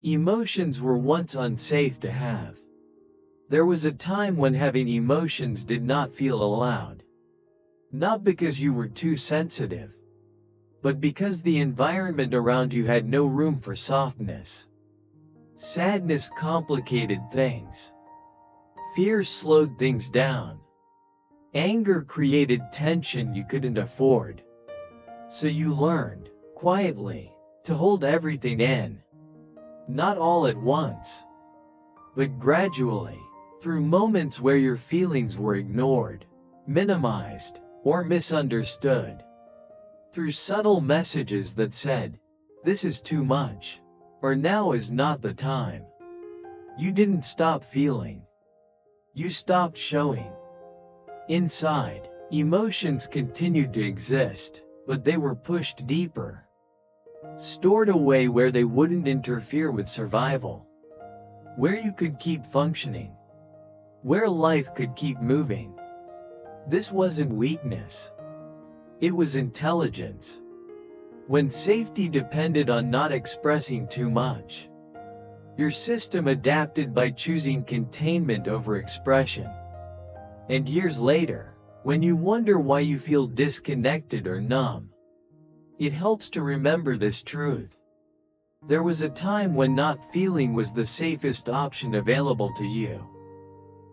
Emotions were once unsafe to have. There was a time when having emotions did not feel allowed. Not because you were too sensitive, but because the environment around you had no room for softness. Sadness complicated things. Fear slowed things down. Anger created tension you couldn't afford. So you learned, quietly, to hold everything in. Not all at once, but gradually, through moments where your feelings were ignored, minimized, or misunderstood. Through subtle messages that said, "This is too much," or "Now is not the time." You didn't stop feeling. You stopped showing. Inside, emotions continued to exist, but they were pushed deeper. Stored away where they wouldn't interfere with survival. Where you could keep functioning. Where life could keep moving. This wasn't weakness. It was intelligence. When safety depended on not expressing too much, your system adapted by choosing containment over expression. And years later, when you wonder why you feel disconnected or numb, it helps to remember this truth. There was a time when not feeling was the safest option available to you.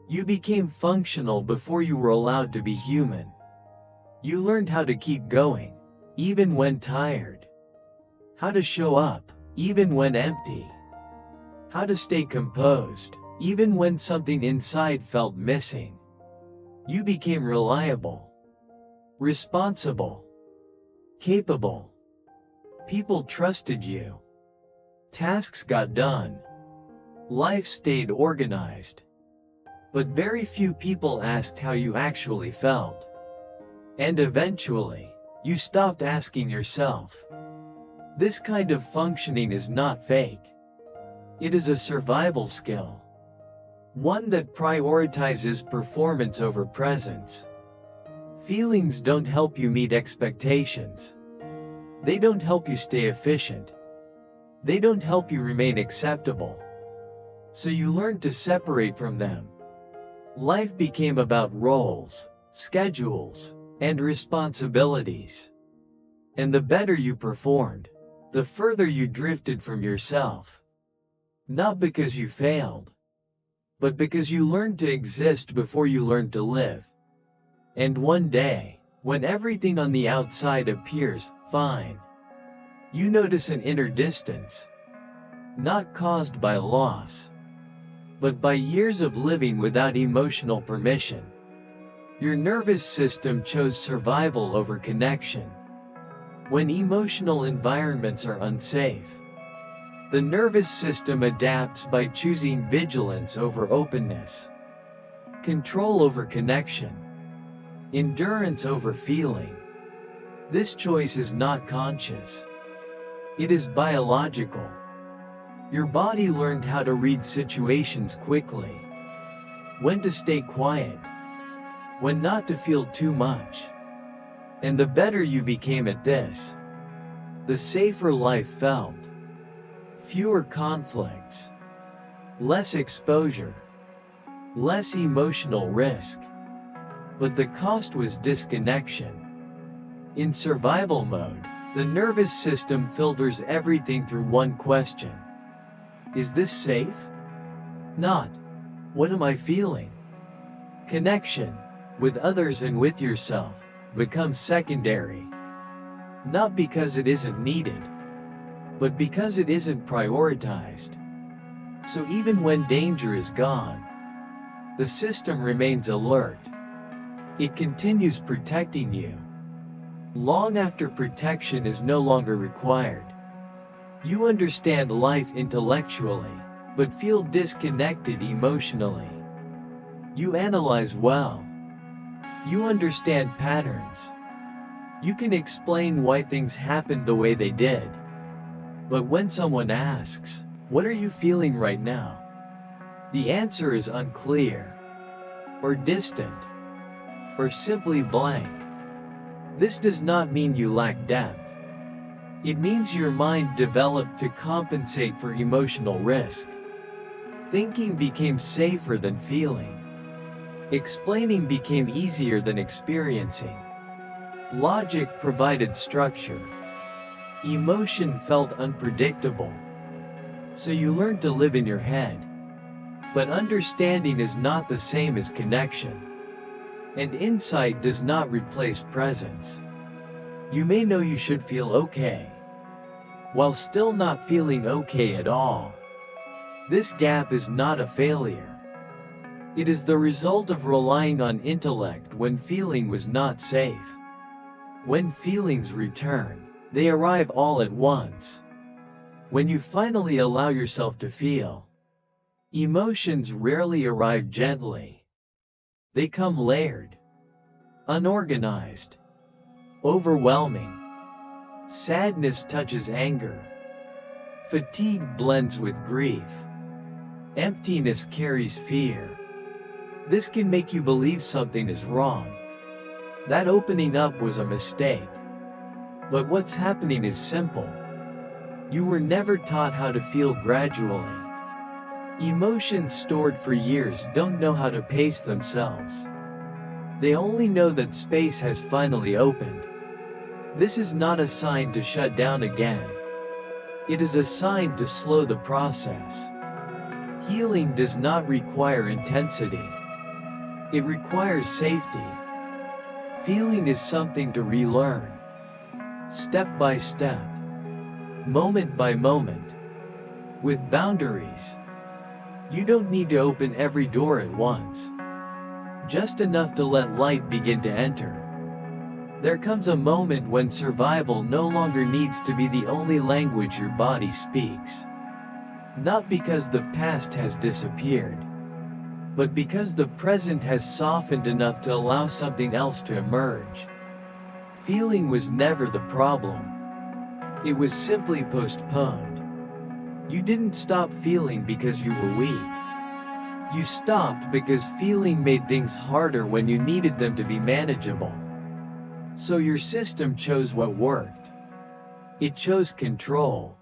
You became functional before you were allowed to be human. You learned how to keep going, even when tired. How to show up, even when empty. How to stay composed, even when something inside felt missing. You became reliable, responsible, capable. People trusted you. Tasks got done. Life stayed organized. But very few people asked how you actually felt. And eventually, you stopped asking yourself. This kind of functioning is not fake. It is a survival skill. One that prioritizes performance over presence. Feelings don't help you meet expectations. They don't help you stay efficient. They don't help you remain acceptable. So you learned to separate from them. Life became about roles, schedules, and responsibilities. And the better you performed, the further you drifted from yourself. Not because you failed, but because you learned to exist before you learned to live. And one day, when everything on the outside appears fine, you notice an inner distance, not caused by loss, but by years of living without emotional permission. Your nervous system chose survival over connection. When emotional environments are unsafe, the nervous system adapts by choosing vigilance over openness, control over connection, endurance over feeling. This choice is not conscious. It is biological. Your body learned how to read situations quickly. When to stay quiet. When not to feel too much. And the better you became at this, the safer life felt. Fewer conflicts. Less exposure. Less emotional risk. But the cost was disconnection. In survival mode, the nervous system filters everything through one question. Is this safe? Not, what am I feeling? Connection, with others and with yourself, becomes secondary. Not because it isn't needed, but because it isn't prioritized. So even when danger is gone, the system remains alert. It continues protecting you. Long after protection is no longer required. You understand life intellectually, but feel disconnected emotionally. You analyze well. You understand patterns. You can explain why things happened the way they did. But when someone asks, "What are you feeling right now?" the answer is unclear, or distant, or simply blank. This does not mean you lack depth. It means your mind developed to compensate for emotional risk. Thinking became safer than feeling. Explaining became easier than experiencing. Logic provided structure. Emotion felt unpredictable. So you learned to live in your head. But understanding is not the same as connection. And insight does not replace presence. You may know you should feel okay, while still not feeling okay at all. This gap is not a failure. It is the result of relying on intellect when feeling was not safe. When feelings return, they arrive all at once. When you finally allow yourself to feel, emotions rarely arrive gently. They come layered, unorganized, overwhelming. Sadness touches anger. Fatigue blends with grief. Emptiness carries fear. This can make you believe something is wrong, that opening up was a mistake. But what's happening is simple. You were never taught how to feel gradually. Emotions stored for years don't know how to pace themselves. They only know that space has finally opened. This is not a sign to shut down again. It is a sign to slow the process. Healing does not require intensity. It requires safety. Feeling is something to relearn. Step by step. Moment by moment. With boundaries. You don't need to open every door at once. Just enough to let light begin to enter. There comes a moment when survival no longer needs to be the only language your body speaks. Not because the past has disappeared, but because the present has softened enough to allow something else to emerge. Feeling was never the problem. It was simply postponed. You didn't stop feeling because you were weak. You stopped because feeling made things harder when you needed them to be manageable. So your system chose what worked. It chose control.